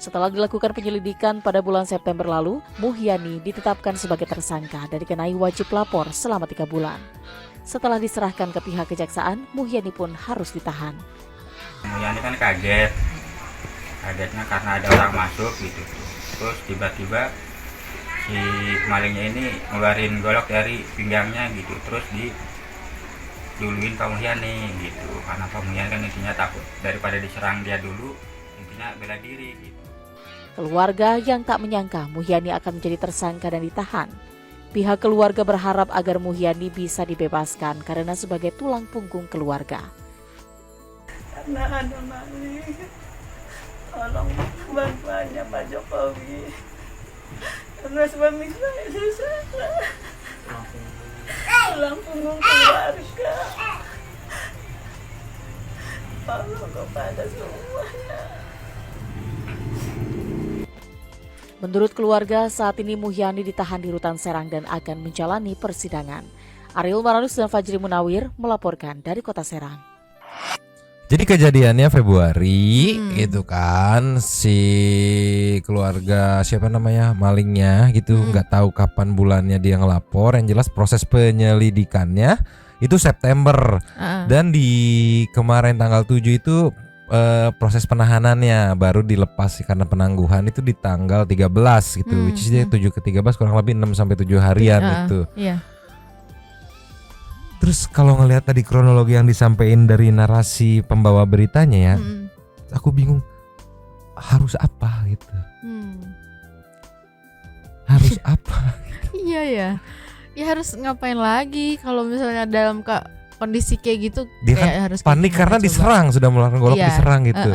Setelah dilakukan penyelidikan pada bulan September lalu, Muhyani ditetapkan sebagai tersangka dan dikenai wajib lapor selama 3 bulan. Setelah diserahkan ke pihak kejaksaan, Muhyani pun harus ditahan. Muhyani kan kagetnya karena ada orang masuk gitu. Terus tiba-tiba si malingnya ini ngeluarin golok dari pinggangnya gitu, terus diduluin Pak Muhyani gitu. Karena Pak Muhyani kan intinya takut daripada diserang dia dulu, intinya bela diri gitu. Keluarga yang tak menyangka Muhyani akan menjadi tersangka dan ditahan. Pihak keluarga berharap agar Muhyani bisa dibebaskan karena sebagai tulang punggung keluarga. Karena ada maling, tolong bantuannya Pak Jokowi. Karena suami saya susah, tulang punggung keluarga. Tolong kepada semuanya. Menurut keluarga, saat ini Muhyani ditahan di Rutan Serang dan akan menjalani persidangan. Ariel Maranus dan Fajri Munawir melaporkan dari Kota Serang. Jadi kejadiannya Februari gitu kan, si keluarga siapa namanya malingnya gitu nggak tahu kapan bulannya dia ngelapor. Yang jelas proses penyelidikannya itu September dan di kemarin tanggal 7 itu proses penahanannya baru dilepas karena penangguhan itu di tanggal 13 gitu, which is dia 7 ke 13 kurang lebih 6 sampai 7 harian itu. Iya. Terus kalau ngelihat tadi kronologi yang disampaikan dari narasi pembawa beritanya ya, aku bingung harus apa gitu. Harus apa? Iya ya. Ya harus ngapain lagi kalau misalnya dalam kondisi kayak gitu. Dia kayak kan harus panik karena diserang, sudah mengeluarkan golok, diserang gitu.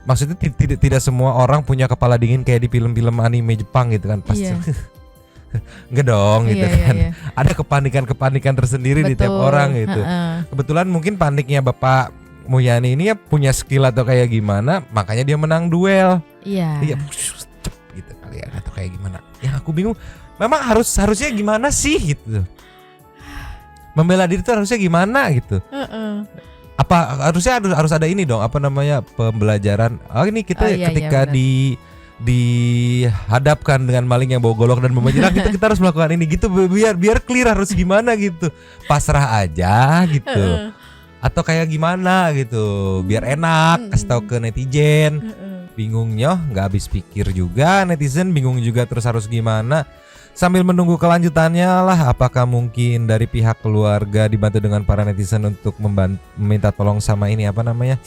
Maksudnya tidak semua orang punya kepala dingin kayak di film-film anime Jepang gitu kan pasti. Enggak dong gitu kan. Ada kepanikan tersendiri di tiap orang gitu. Kebetulan mungkin paniknya Bapak Muhyani ini ya punya skill atau kayak gimana, makanya dia menang duel. Iya. Gitu kali ya atau kayak gimana. Yang aku bingung, memang harusnya gimana sih gitu. Membela diri itu harusnya gimana gitu. Apa harusnya harus ada ini dong, apa namanya, pembelajaran. Oh ini kita ketika dihadapkan dengan maling yang bawa golok dan membajirak kita harus melakukan ini gitu, biar clear harus gimana gitu. Pasrah aja gitu. Atau kayak gimana gitu, biar enak kasih tahu ke netizen. Bingungnya nggak habis pikir juga, netizen bingung juga terus harus gimana. Sambil menunggu kelanjutannya lah, apakah mungkin dari pihak keluarga dibantu dengan para netizen untuk meminta tolong sama ini apa namanya,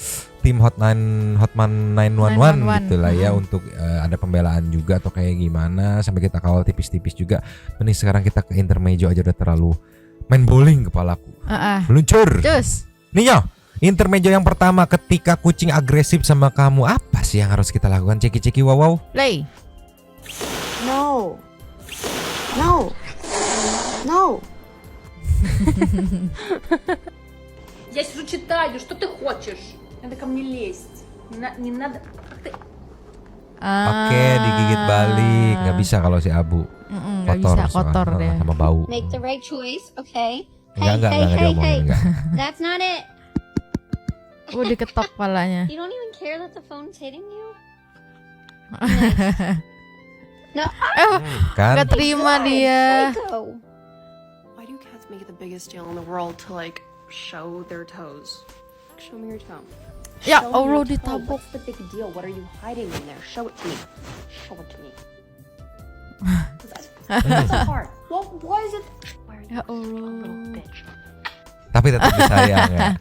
tim Hotman 911 gitu lah ya, untuk ada pembelaan juga atau kayak gimana, sampai kita kawal tipis-tipis juga. Mending sekarang kita ke intermezzo aja, udah terlalu main bowling kepalaku. Meluncur. Nih intermezzo yang pertama, ketika kucing agresif sama kamu, apa sih yang harus kita lakukan? Ceki-ceki wow. Play. No. Я сижу читаю, что ты хочешь? Надо ко мне лезть. Не надо. Oke, digigit balik. Nggak bisa kalau si Abu. Nggak bisa, kotor deh. Sama bau. Make the right choice, okay? Enggak. That's not it. Diketok palanya. You don't even care that the phone's hitting you? No. Kan? Gak terima dia. Why do cats make it the biggest deal in the world to like show their toes? Show me your toe. Ya Allah, ditabok. What's the big deal? What are you hiding in there? Show it to me. Show it to me. That's hard. Well, why is it? Why are you Ya Allah. a little bitch? Tapi tetap disayang ya.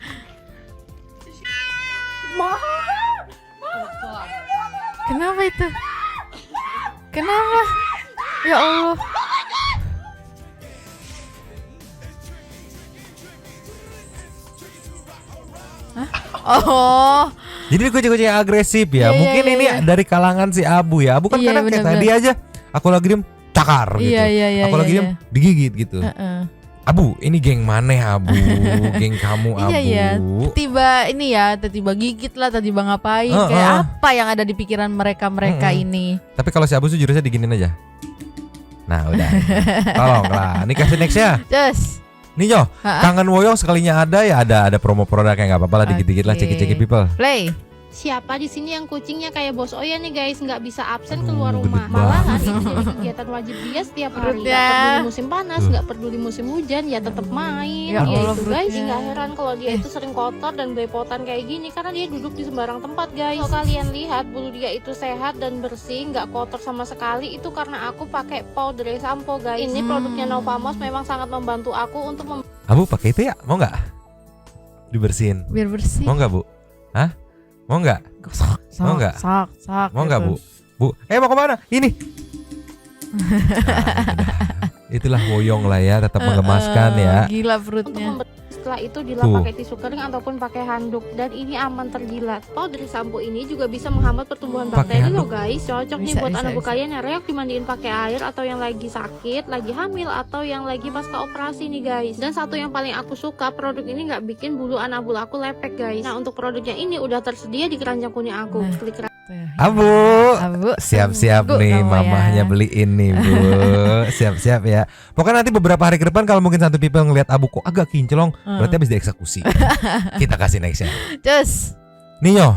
Kenapa itu? Kenapa? Ya Allah. Hah? Oh. Jadi kucing-kucing yang agresif ya. Mungkin ini dari kalangan si Abu ya. Abu kan kadang kayak tadi aja, aku lagi diem cakar gitu. Aku lagi diem digigit gitu. Abu, ini geng mana Abu? Geng kamu Abu. Iya. Tiba gigit lah, tiba ngapain? Kayak apa yang ada di pikiran mereka ini? Tapi kalau si Abu tuh jurusnya diginin aja. Nah udah. Tolong lah. Ini kasih next ya. Just. Nih Jo, kangen Woyong sekalinya ada ya, ada promo produk kayak nggak apa-apa lah, dikit-dikit lah, ceki-ceki people. Play. Siapa di sini yang kucingnya kayak Bos Oya nih guys, nggak bisa absen keluar rumah. Malahan ini jadi kegiatan wajib dia setiap hari. Nggak peduli musim panas, nggak peduli musim hujan, ya tetap main. Ya Allah, itu guys, nggak heran kalau dia itu sering kotor dan belepotan kayak gini karena dia duduk di sembarang tempat guys. Kalau kalian lihat bulu dia itu sehat dan bersih, nggak kotor sama sekali, itu karena aku pakai powder sampo guys. Ini produknya Novamos memang sangat membantu aku untuk Abu pakai itu ya, mau nggak? Dibersihin. Biar bersih. Mau nggak Bu? Hah? Mau nggak? Mau nggak? Mau nggak Bu? Mau kemana? Ini. Itulah Woyong lah ya, tetap menggemaskan ya. Gila perutnya. setelah itu dilap pakai tisu kering ataupun pakai handuk, dan ini aman terjilat. Powder sampo ini juga bisa menghambat pertumbuhan bakteri loh guys. Cocok nih buat anak kalian yang reak dimandiin pakai air, atau yang lagi sakit, lagi hamil, atau yang lagi pasca operasi nih guys. Dan satu yang paling aku suka, produk ini nggak bikin bulu anak bulu aku lepek guys. Nah untuk produknya ini udah tersedia di keranjang kuning aku. Klik Abu, siap-siap nih mamahnya beliin nih Bu. Siap-siap ya. Pokoknya nanti beberapa hari ke depan kalau mungkin satu people ngelihat Abu kok agak kinclong, berarti habis dieksekusi. Kita kasih nextnya. Cus. Nih yo,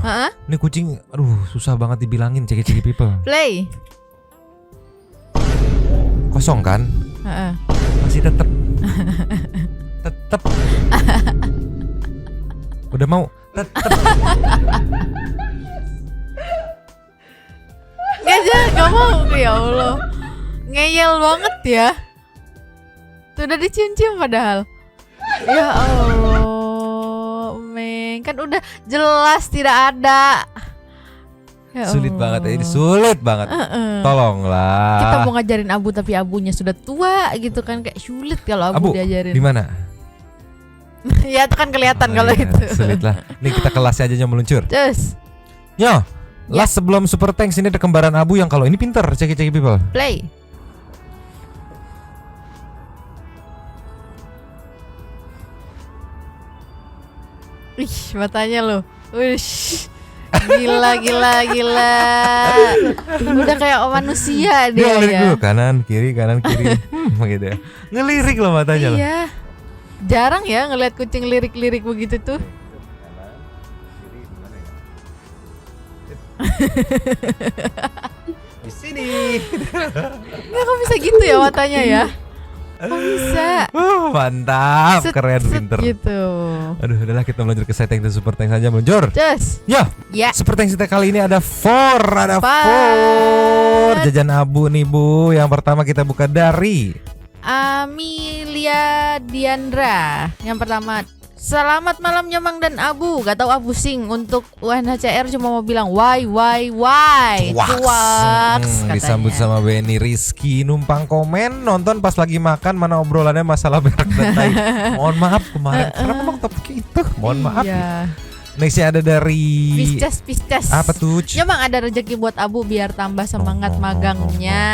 ini kucing, aduh susah banget dibilangin ceki-ceki people. Play. Kosong kan? Masih tetep. Udah mau tetep. Gak mau, ya Allah, ngeyel banget ya. Tuh udah dicium-cium padahal. Ya Allah, Meng, kan udah jelas tidak ada. Ya Sulit Allah. banget ya, ini sulit banget. Tolonglah. Kita mau ngajarin Abu tapi Abunya sudah tua gitu kan, kayak sulit kalau Abu diajarin. Di mana? Ya itu kan kelihatan kalau iya, itu. Sulit lah. Nih kita kelasnya aja meluncur. Terus. Yo, last sebelum Super Tanks ini ada kembaran Abu yang kalau ini pinter, ceki people. Play. Ih, matanya loh. Wish. Gila. Udah kayak manusia dia Ngelirik ya. dulu kanan kiri gitu ya. Ngelirik loh matanya loh. Iya. Jarang ya ngelihat kucing lirik-lirik begitu tuh. Di sini. Ya kok bisa gitu ya matanya ya? Kok bisa? Mantap, keren, pinter. Gitu. Aduh, udahlah kita meluncur ke Side Tank dan Super Tank saja meluncur. Just. Ya. Super Tank kita kali ini ada 4, jajan Abu nih Bu. Yang pertama kita buka dari Amelia Diandra. Yang pertama, selamat malam Nyemang dan Abu. Gak tahu Abu sing untuk UNHCR cuma mau bilang why. Cuaks, disambut sama Benny Rizky numpang komen nonton pas lagi makan mana obrolannya masalah berak dan tai. Mohon maaf kemarin kenapa emang topik itu? Mohon maaf. Iya. Nextnya ada dari Pisces. Apa tuh? Nyemang ada rezeki buat Abu biar tambah semangat magangnya.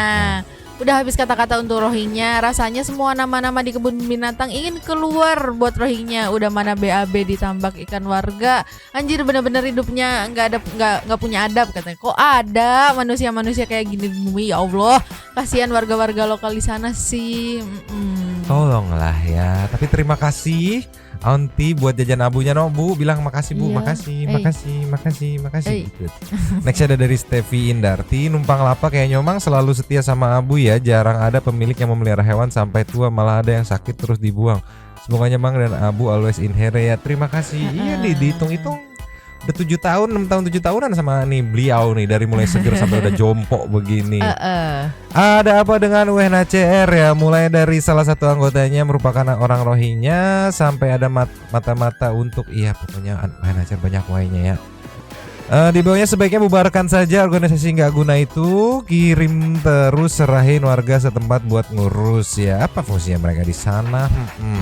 Udah habis kata-kata untuk Rohingya. Rasanya semua nama-nama di kebun binatang ingin keluar buat Rohingya. Udah mana BAB ditambak ikan warga. Anjir bener-bener hidupnya nggak punya adab katanya. Kok ada manusia-manusia kayak gini di bumi, ya Allah. Kasihan warga-warga lokal di sana sih. Tolonglah ya. Tapi terima kasih Aunty buat jajan Abunya no Bu. Bilang makasih Bu, makasih. Gitu. Next ada dari Stevi Indarti. Numpang lapak kayak Nyomang selalu setia sama Abu ya. Jarang ada pemilik yang memelihara hewan sampai tua, malah ada yang sakit terus dibuang. Semoga Nyomang dan Abu always in here ya. Terima kasih. Iya nih dihitung-hitung udah 7 tahun, 6 tahun 7 tahunan sama nih beliau nih. Dari mulai seger sampai udah jompo begini. Ada apa dengan UNHCR ya? Mulai dari salah satu anggotanya merupakan orang Rohingya sampai ada mata-mata untuk pokoknya UNHCR banyak wainya ya. Di bawahnya sebaiknya bubarkan saja organisasi nggak guna itu, kirim terus serahin warga setempat buat ngurus ya. Apa fungsinya mereka di sana?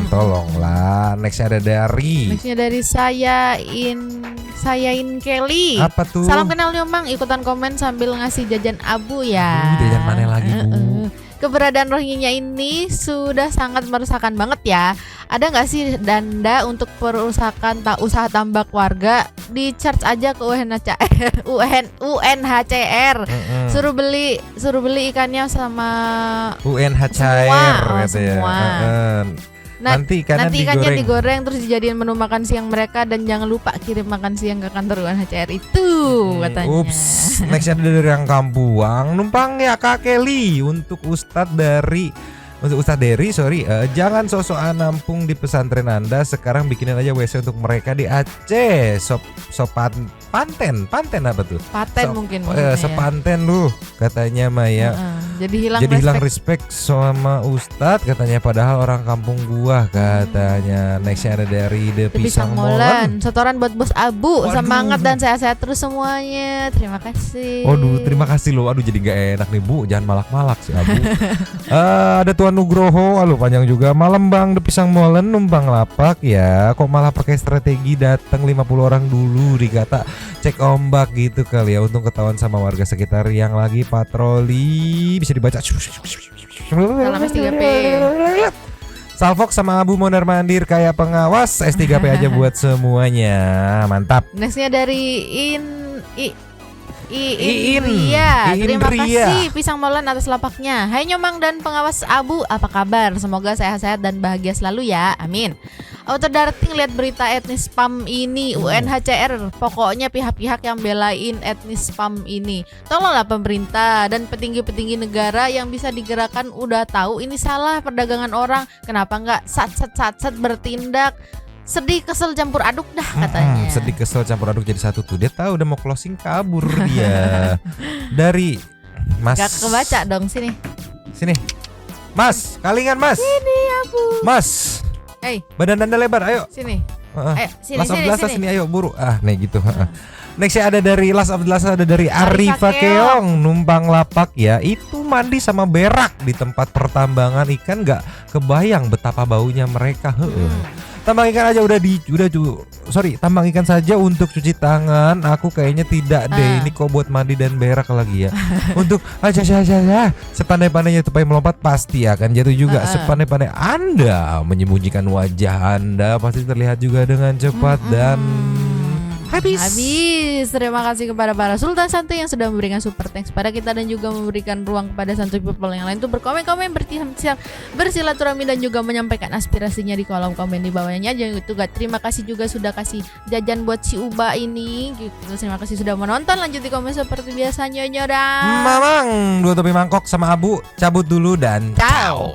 Tolonglah. Nextnya ada dari Sayain Kelly. Apa tuh? Salam kenal Nyomang, ikutan komen sambil ngasih jajan Abu ya. Jajan mana lagi Bu? Keberadaan Rohingya ini sudah sangat meresahkan banget ya. Ada nggak sih danda untuk perusahaan usaha tambak warga? Di charge aja ke UNHCR. Suruh beli ikannya sama UNHCR semua. Nanti ikannya digoreng terus dijadiin menu makan siang mereka, dan jangan lupa kirim makan siang ke kantor UNHCR itu katanya. Ups. Next ada dari yang Kampuang. Numpang ya Kak Kelly untuk Ustadz Dery, jangan sok-sokan nampung di pesantren Anda. Sekarang bikinin aja WC untuk mereka di Aceh. Panten apa tuh? Paten mungkin. Sepanten lu katanya Maya. Jadi hilang respect sama Ustadz katanya, padahal orang kampung gua katanya. Nextnya ada dari The Pisang Molen. Setoran buat bos Abu. Semangat dan sehat-sehat terus semuanya. Terima kasih. Waduh, terima kasih loh. Aduh, jadi gak enak nih Bu, jangan malak-malak sih Abu. Ada Tuan Nugroho, panjang juga. Malam Bang The Pisang Molen, numpang lapak ya. Kok malah pakai strategi datang 50 orang dulu, dikata cek ombak gitu kali ya, untung ketahuan sama warga sekitar yang lagi patroli. Bisa dibaca. Salam S3P. Salfok sama Abu mondar mandir kayak pengawas. S3P aja buat semuanya. Mantap. Nextnya dari Ria. Terima kasih Pisang Molen atas lapaknya. Hai Nyomang dan pengawas Abu, apa kabar? Semoga sehat-sehat dan bahagia selalu ya. Amin. Darting lihat berita etnis spam ini. UNHCR pokoknya pihak-pihak yang belain etnis spam ini. Tolonglah pemerintah dan petinggi-petinggi negara yang bisa digerakkan udah tahu ini salah perdagangan orang. Kenapa nggak sat bertindak? Sedih kesel campur aduk dah katanya. Sedih kesel campur aduk jadi satu tuh. Dia tahu udah mau closing kabur dia. Dari Mas. Gak kebaca dong sini. Mas, kalingan Mas. Ini Abu. Mas. Badan Anda lebar, ayo. Sini. Ayo, sini, Last of sini, Lhasa sini. sini, ayo buru. Nih gitu. Nextnya ada dari Last of Lhasa, ada dari Arifa Keong, numpang lapak ya. Itu mandi sama berak di tempat pertambangan ikan, nggak kebayang betapa baunya mereka. Tambang ikan aja tambang ikan saja untuk cuci tangan. Aku kayaknya tidak deh. Ini kok buat mandi dan berak lagi ya. Untuk aja sepandai-pandainya tupai melompat pasti akan jatuh juga. Sepandai-pandai Anda menyembunyikan wajah Anda pasti terlihat juga dengan cepat dan habis. Terima kasih kepada para Sultan Santuy yang sudah memberikan super thanks pada kita dan juga memberikan ruang kepada Santuy People yang lain untuk berkomen-komen, bersilaturahmi dan juga menyampaikan aspirasinya di kolom komen di bawahnya. Jangan juga terima kasih juga sudah kasih jajan buat si Uba ini gitu. Terima kasih sudah menonton. Lanjut di komen seperti biasanya. Nyoda Mamang 2 topi mangkok sama Abu cabut dulu dan ciao.